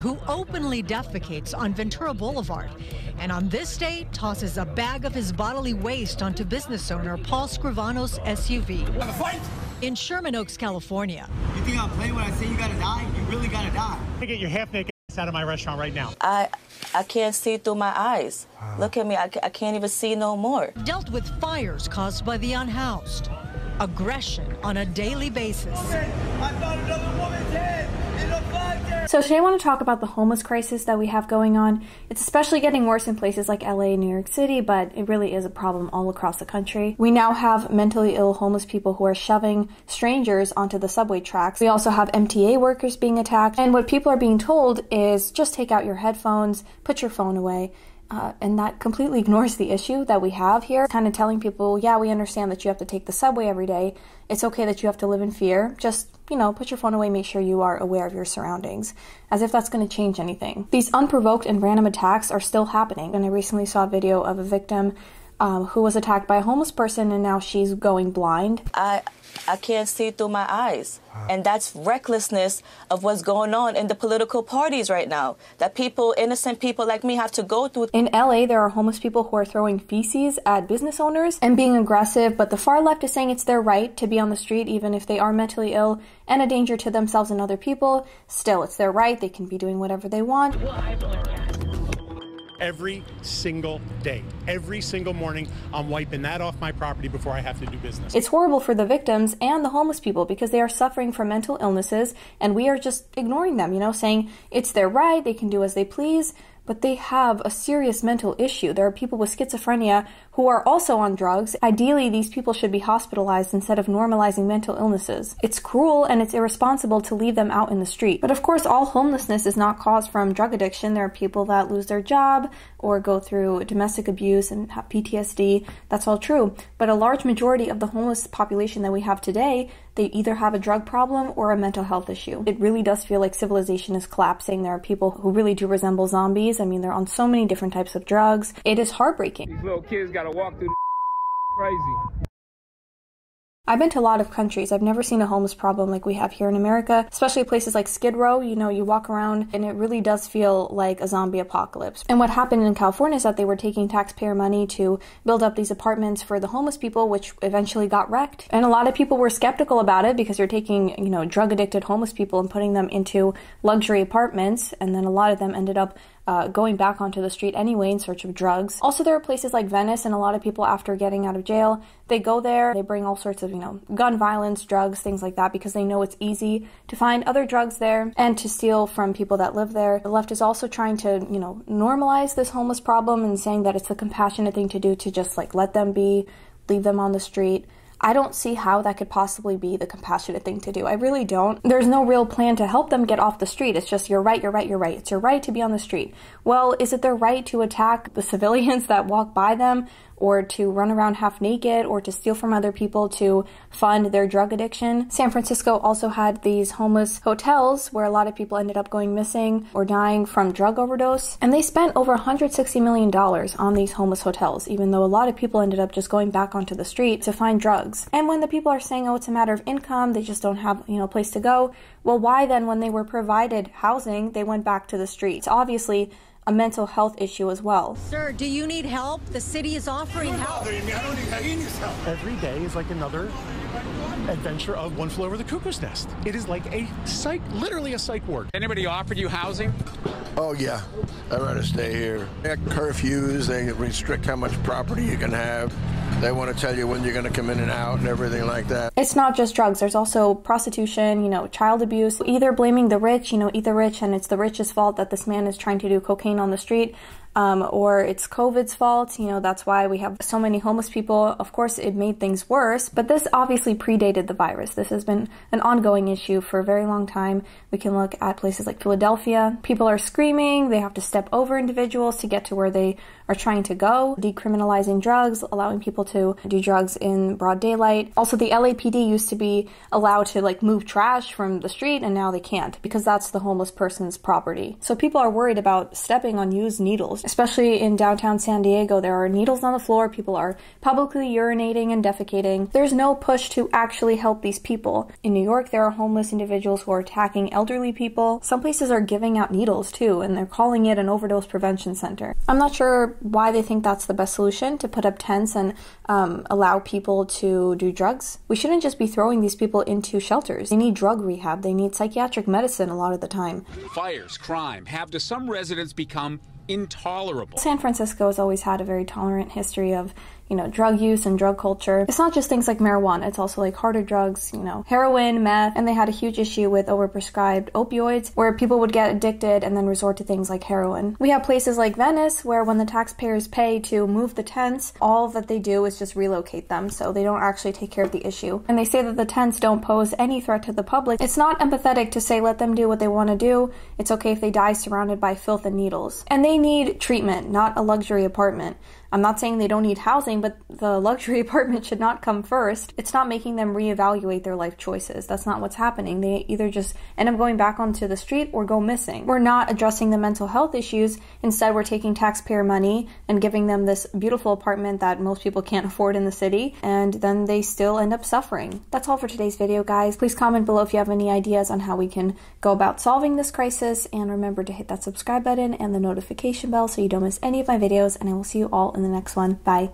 who openly defecates on Ventura Boulevard, and on this day tosses a bag of his bodily waste onto business owner Paul Scrivano's SUV. In Sherman Oaks, California. You think I'm playing when I say you gotta die? You really gotta die. Get your half-naked ass out of my restaurant right now. I can't see through my eyes. Look at me, I can't even see no more. Dealt with fires caused by the unhoused. Aggression on a daily basis. I found another woman's head in a flag there. So today I want to talk about the homeless crisis that we have going on. It's especially getting worse in places like LA and New York City, but it really is a problem all across the country. We now have mentally ill homeless people who are shoving strangers onto the subway tracks. We also have MTA workers being attacked. And what people are being told is just take out your headphones, put your phone away. And that completely ignores the issue that we have here. Kind of telling people, yeah, we understand that you have to take the subway every day. It's okay that you have to live in fear. Just, put your phone away, make sure you are aware of your surroundings. As if that's going to change anything. These unprovoked and random attacks are still happening. And I recently saw a video of a victim who was attacked by a homeless person, and now she's going blind. I can't see through my eyes. And that's recklessness of what's going on in the political parties right now. That people, innocent people like me, have to go through. In LA, there are homeless people who are throwing feces at business owners and being aggressive, but the far left is saying it's their right to be on the street even if they are mentally ill and a danger to themselves and other people. Still, it's their right. They can be doing whatever they want. Every single day, every single morning, I'm wiping that off my property before I have to do business. It's horrible for the victims and the homeless people because they are suffering from mental illnesses and we are just ignoring them, saying it's their right, they can do as they please, but they have a serious mental issue. There are people with schizophrenia who are also on drugs. Ideally, these people should be hospitalized instead of normalizing mental illnesses. It's cruel and it's irresponsible to leave them out in the street. But of course, all homelessness is not caused from drug addiction. There are people that lose their job or go through domestic abuse and have PTSD. That's all true. But a large majority of the homeless population that we have today, they either have a drug problem or a mental health issue. It really does feel like civilization is collapsing. There are people who really do resemble zombies. I mean, they're on so many different types of drugs. It is heartbreaking. These little kids gotta walk through crazy. I've been to a lot of countries. I've never seen a homeless problem like we have here in America, especially places like Skid Row. You walk around and it really does feel like a zombie apocalypse. And what happened in California is that they were taking taxpayer money to build up these apartments for the homeless people, which eventually got wrecked. And a lot of people were skeptical about it because you're taking, drug addicted homeless people and putting them into luxury apartments. And then a lot of them ended up going back onto the street anyway in search of drugs. Also, there are places like Venice, and a lot of people after getting out of jail, they go there, they bring all sorts of, gun violence, drugs, things like that, because they know it's easy to find other drugs there and to steal from people that live there. The left is also trying to, normalize this homeless problem and saying that it's the compassionate thing to do to just let them be, leave them on the street. I don't see how that could possibly be the compassionate thing to do. I really don't. There's no real plan to help them get off the street. It's just, you're right, you're right, you're right. It's your right to be on the street. Well, is it their right to attack the civilians that walk by them, or to run around half naked, or to steal from other people to fund their drug addiction? San Francisco also had these homeless hotels where a lot of people ended up going missing or dying from drug overdose. And they spent over $160 million on these homeless hotels, even though a lot of people ended up just going back onto the street to find drugs. And when the people are saying, oh, it's a matter of income, they just don't have, a place to go, well, why then, when they were provided housing, they went back to the streets? Obviously, a mental health issue as well. Sir, do you need help? The city is offering help. I don't need help. Every day is like another adventure of One Flew Over the Cuckoo's Nest. It is like literally a psych ward. Anybody offered you housing? Oh, yeah. I'd rather stay here. They have curfews, they restrict how much property you can have. They want to tell you when you're going to come in and out and everything like that. It's not just drugs. There's also prostitution, child abuse. Either blaming the rich, eat the rich, and it's the rich's fault that this man is trying to do cocaine on the street. Or it's COVID's fault. That's why we have so many homeless people. Of course, it made things worse, but this obviously predated the virus. This has been an ongoing issue for a very long time. We can look at places like Philadelphia. People are screaming. They have to step over individuals to get to where they are trying to go. Decriminalizing drugs, allowing people to do drugs in broad daylight. Also, the LAPD used to be allowed to move trash from the street, and now they can't because that's the homeless person's property. So people are worried about stepping on used needles. needles. Especially in downtown San Diego, there are needles on the floor, people are publicly urinating and defecating. There's no push to actually help these people. In New York, there are homeless individuals who are attacking elderly people. Some places are giving out needles too, and they're calling it an overdose prevention center. I'm not sure why they think that's the best solution, to put up tents and allow people to do drugs. We shouldn't just be throwing these people into shelters. They need drug rehab, they need psychiatric medicine a lot of the time. Fires, crime have to some residents become intolerable. San Francisco has always had a very tolerant history of, drug use and drug culture. It's not just things like marijuana, it's also like harder drugs, heroin, meth, and they had a huge issue with overprescribed opioids where people would get addicted and then resort to things like heroin. We have places like Venice where when the taxpayers pay to move the tents, all that they do is just relocate them, so they don't actually take care of the issue. And they say that the tents don't pose any threat to the public. It's not empathetic to say let them do what they want to do. It's okay if they die surrounded by filth and needles. And they need treatment, not a luxury apartment. I'm not saying they don't need housing, but the luxury apartment should not come first. It's not making them reevaluate their life choices. That's not what's happening. They either just end up going back onto the street or go missing. We're not addressing the mental health issues. Instead, we're taking taxpayer money and giving them this beautiful apartment that most people can't afford in the city, and then they still end up suffering. That's all for today's video, guys. Please comment below if you have any ideas on how we can go about solving this crisis, and remember to hit that subscribe button and the notification bell so you don't miss any of my videos, and I will see you all in the next one. Bye.